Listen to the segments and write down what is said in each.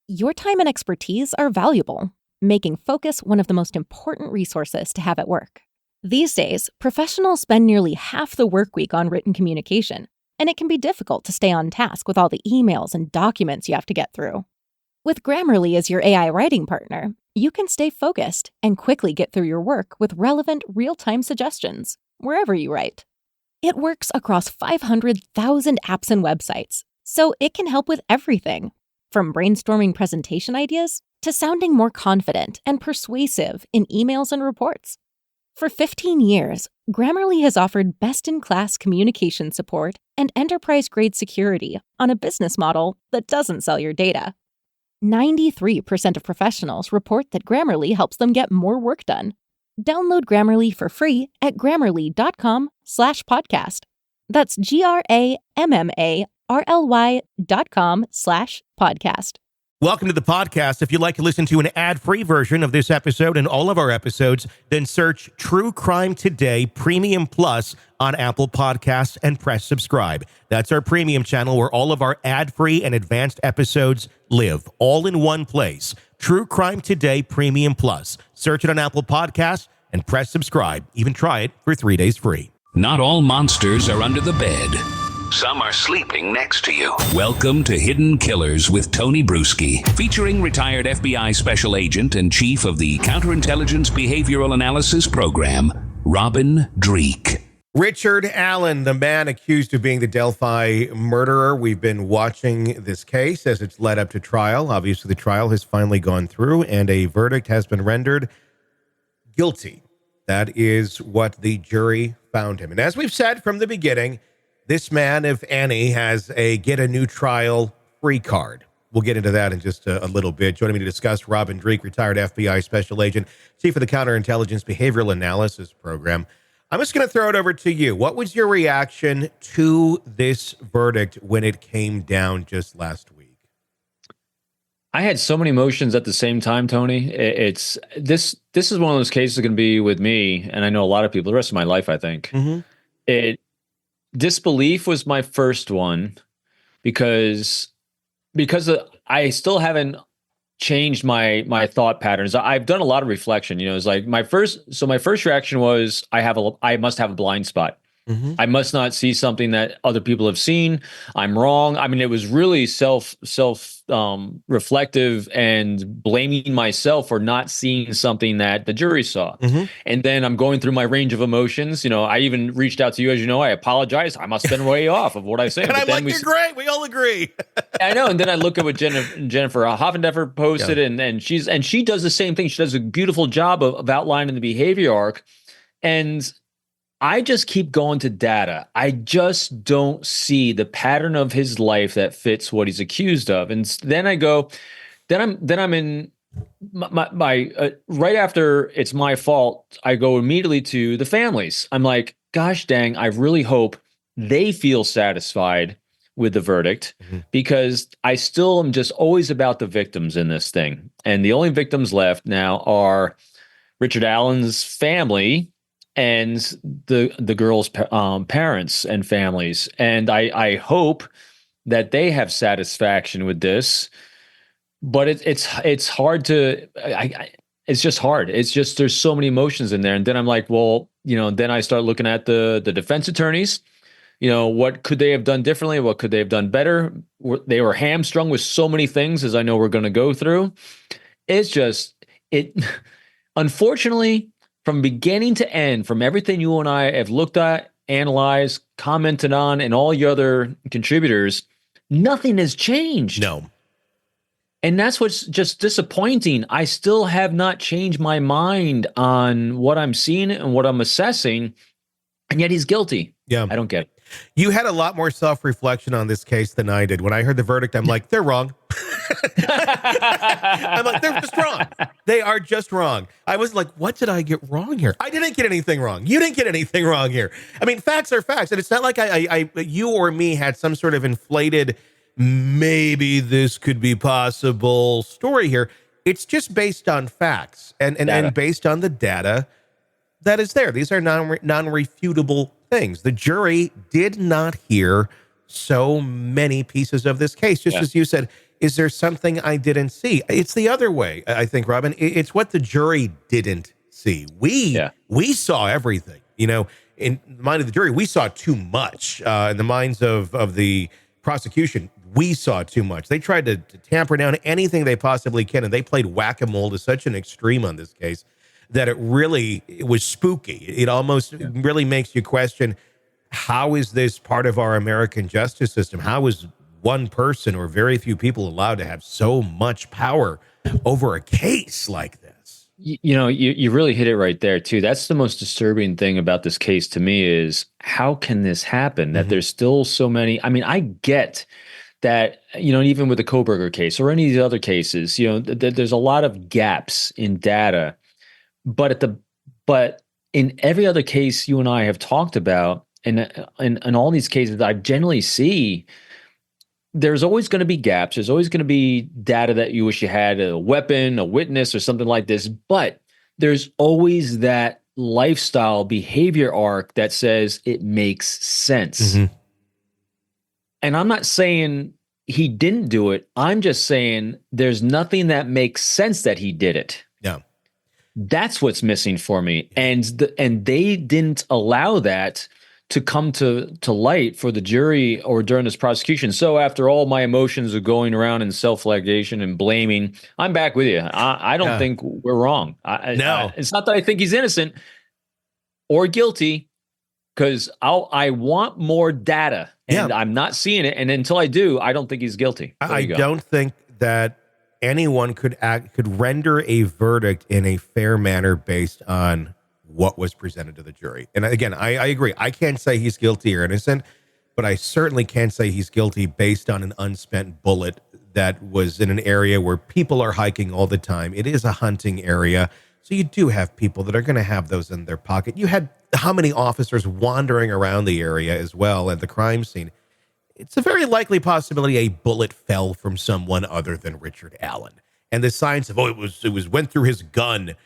Your time and expertise are valuable, making focus one of the most important resources to have at work. These days, professionals spend nearly half the work week on written communication, and it can be difficult to stay on task with all the emails and documents you have to get through. With Grammarly as your AI writing partner, you can stay focused and quickly get through your work with relevant, real-time suggestions, wherever you write. It works across 500,000 apps and websites, so it can help with everything, from brainstorming presentation ideas to sounding more confident and persuasive in emails and reports. For 15 years, Grammarly has offered best-in-class communication support and enterprise-grade security on a business model that doesn't sell your data. 93% of professionals report that Grammarly helps them get more work done. Download Grammarly for free at grammarly.com/podcast. That's GRAMMARLY.com/podcast. Welcome to the podcast. If you'd like to listen to an ad-free version of this episode and all of our episodes, then search True Crime Today Premium Plus on Apple Podcasts and press subscribe. That's our premium channel where all of our ad-free and advanced episodes live, all in one place. True Crime Today Premium Plus. Search it on Apple Podcasts and press subscribe. Even try it for 3 days free. Not all monsters are under the bed. Some are sleeping next to you. Welcome to Hidden Killers with Tony Bruschi, featuring retired FBI Special Agent and Chief of the Counterintelligence Behavioral Analysis Program, Robin Dreeke. Richard Allen, the man accused of being the Delphi murderer. We've been watching this case as it's led up to trial. Obviously, the trial has finally gone through and a verdict has been rendered guilty. That is what the jury found him. And as we've said from the beginning, this man, if any, has a get a new trial free card. We'll get into that in just a little bit. Joining me to discuss, Robin Dreeke, retired FBI Special Agent, Chief of the Counterintelligence Behavioral Analysis Program. I'm just going to throw it over to you. What was your reaction to this verdict when it came down just last week? I had so many emotions at the same time, Tony. This is one of those cases going to be with me, and I know a lot of people the rest of my life, I think. Mm-hmm. Disbelief was my first one because I still haven't changed my thought patterns. I've done a lot of reflection. You know, it's like my first reaction was I must have a blind spot. Mm-hmm. I must not see something that other people have seen. I'm wrong. I mean, it was really self reflective and blaming myself for not seeing something that the jury saw. Mm-hmm. And then I'm going through my range of emotions. You know, I even reached out to you, as you know. I apologize. I must have been way off of what I said. And I'm like, you're great. We all agree. I know. And then I look at what Jennifer Hoffendeffer posted, and she does the same thing. She does a beautiful job of outlining the behavior arc, and I just keep going to data. I just don't see the pattern of his life that fits what he's accused of. And then I'm in my right after it's my fault, I go immediately to the families. I'm like, gosh dang, I really hope they feel satisfied with the verdict, because I still am just always about the victims in this thing. And the only victims left now are Richard Allen's family and the girls' parents and families. And I hope that they have satisfaction with this, but it's hard to, it's just hard. It's just, there's so many emotions in there. And then I'm like, well, you know, then I start looking at the defense attorneys, you know, what could they have done differently? What could they have done better? They were hamstrung with so many things, as I know we're going to go through. It's just, unfortunately, from beginning to end, from everything you and I have looked at, analyzed, commented on, and all your other contributors, nothing has changed. No. And that's what's just disappointing. I still have not changed my mind on what I'm seeing and what I'm assessing, and yet he's guilty. Yeah. I don't get it. You had a lot more self-reflection on this case than I did. When I heard the verdict, I'm like, they're wrong. I'm like, they're just wrong. They are just wrong. I was like, what did I get wrong here? I didn't get anything wrong. You didn't get anything wrong here. I mean, facts are facts. And it's not like you or me had some sort of inflated, maybe this could be possible story here. It's just based on facts and based on the data that is there. These are non-refutable things. The jury did not hear so many pieces of this case. Just as you said, is there something I didn't see? It's the other way, I think, Robin. It's what the jury didn't see. We saw everything. In the mind of the jury, we saw too much. In the minds of the prosecution, we saw too much. They tried to tamper down anything they possibly can, and they played whack-a-mole to such an extreme on this case that it was spooky. It almost really makes you question, how is this part of our American justice system? How is one person or very few people allowed to have so much power over a case like this? You really hit it right there too. That's the most disturbing thing about this case to me is, how can this happen? That there's still so many. I mean, I get that, even with the Koberger case or any of the other cases, there's a lot of gaps in data, but in every other case you and I have talked about, and in all these cases, I generally see there's always going to be gaps. There's always going to be data that you wish you had, a weapon, a witness, or something like this. But there's always that lifestyle behavior arc that says it makes sense. And I'm not saying he didn't do it. I'm just saying there's nothing that makes sense that he did it. Yeah. That's what's missing for me. And they didn't allow that to come to light for the jury or during this prosecution. So after all my emotions are going around in self-flagellation and blaming, I'm back with you. I don't think we're wrong. No. It's not that I think he's innocent or guilty, because I want more data, and I'm not seeing it. And until I do, I don't think he's guilty. I don't think that anyone could render a verdict in a fair manner based on what was presented to the jury. And again, I agree. I can't say he's guilty or innocent, but I certainly can't say he's guilty based on an unspent bullet that was in an area where people are hiking all the time. It is a hunting area. So you do have people that are going to have those in their pocket. You had how many officers wandering around the area as well at the crime scene? It's a very likely possibility a bullet fell from someone other than Richard Allen. And the science of, it went through his gun.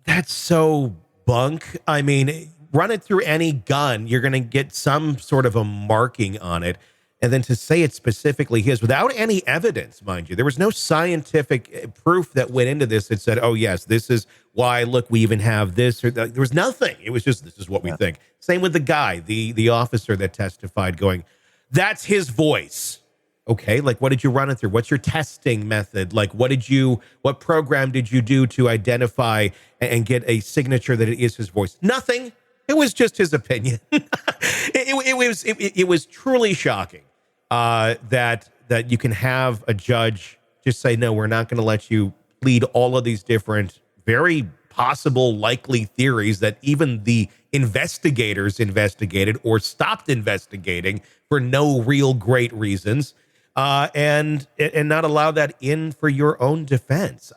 That's so bunk. I mean, run it through any gun, you're going to get some sort of a marking on it. And then to say it specifically his without any evidence, mind you, there was no scientific proof that went into this that said, oh, yes, this is why, look, we even have this. Or there was nothing. It was just, this is what we think. Same with the guy, the officer that testified going, that's his voice. Okay, like, what did you run it through? What's your testing method? Like, what program did you do to identify and get a signature that it is his voice? Nothing. It was just his opinion. It was truly shocking that you can have a judge just say, no, we're not going to let you plead all of these different, very possible, likely theories that even the investigators investigated or stopped investigating for no real great reasons. And not allow that in for your own defense.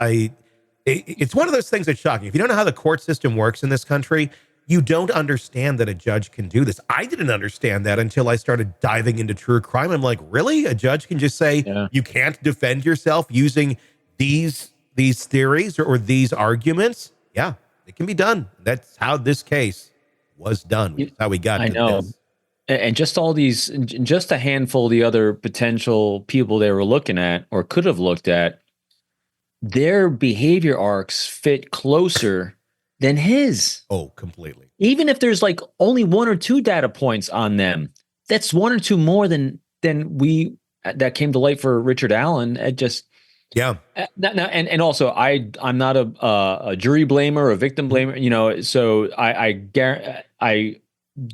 It's one of those things that's shocking. If you don't know how the court system works in this country, you don't understand that a judge can do this. I didn't understand that until I started diving into true crime. I'm like, really? A judge can just say you can't defend yourself using these theories or these arguments? Yeah, it can be done. That's how this case was done. That's how we got to this. And just just a handful of the other potential people they were looking at or could have looked at, their behavior arcs fit closer than his. Oh, completely. Even if there's like only one or two data points on them, that's one or two more than that came to light for Richard Allen. It just and also I'm not a jury blamer or a victim blamer, so I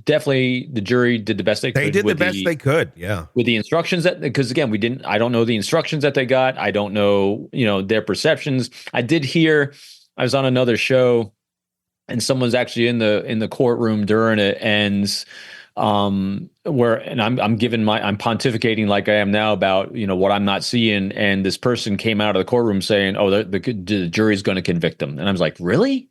definitely, the jury did the best they could. They did the best they could, with the instructions because again, I don't know the instructions that they got. I don't know, their perceptions. I did hear, I was on another show and someone's actually in the courtroom during it, and I'm pontificating like I am now about, what I'm not seeing. And this person came out of the courtroom saying, oh, the jury's going to convict them. And I was like, really?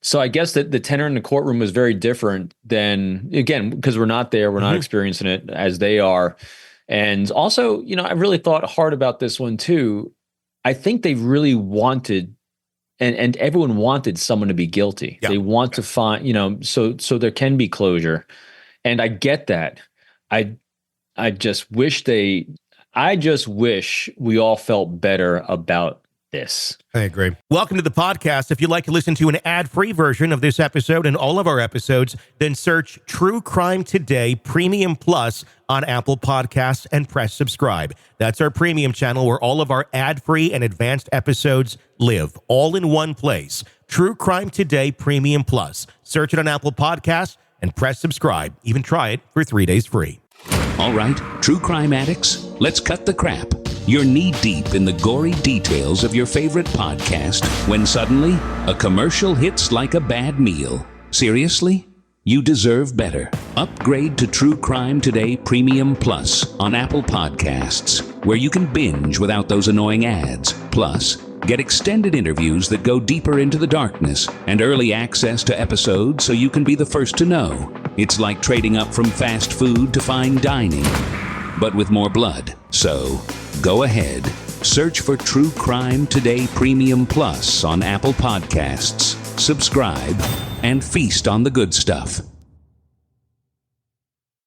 So I guess that the tenor in the courtroom was very different than, again, because we're not there, we're not experiencing it as they are. And also, I really thought hard about this one too. I think they really wanted, and everyone wanted someone to be guilty. They want to find, so there can be closure. And I get that. I just wish I just wish we all felt better about this. I agree. Welcome to the podcast. If you'd like to listen to an ad-free version of this episode and all of our episodes, then search True Crime Today Premium Plus on Apple Podcasts and press subscribe. That's our premium channel where all of our ad-free and advanced episodes live, all in one place. True Crime Today Premium Plus. Search it on Apple Podcasts and press subscribe. Even try it for 3 days free. All right, true crime addicts, let's cut the crap. You're knee-deep in the gory details of your favorite podcast when suddenly a commercial hits like a bad meal. Seriously? You deserve better. Upgrade to True Crime Today Premium Plus on Apple Podcasts, where you can binge without those annoying ads. Plus, get extended interviews that go deeper into the darkness and early access to episodes so you can be the first to know. It's like trading up from fast food to fine dining, but with more blood. So, go ahead. Search for True Crime Today Premium Plus on Apple Podcasts. Subscribe and feast on the good stuff.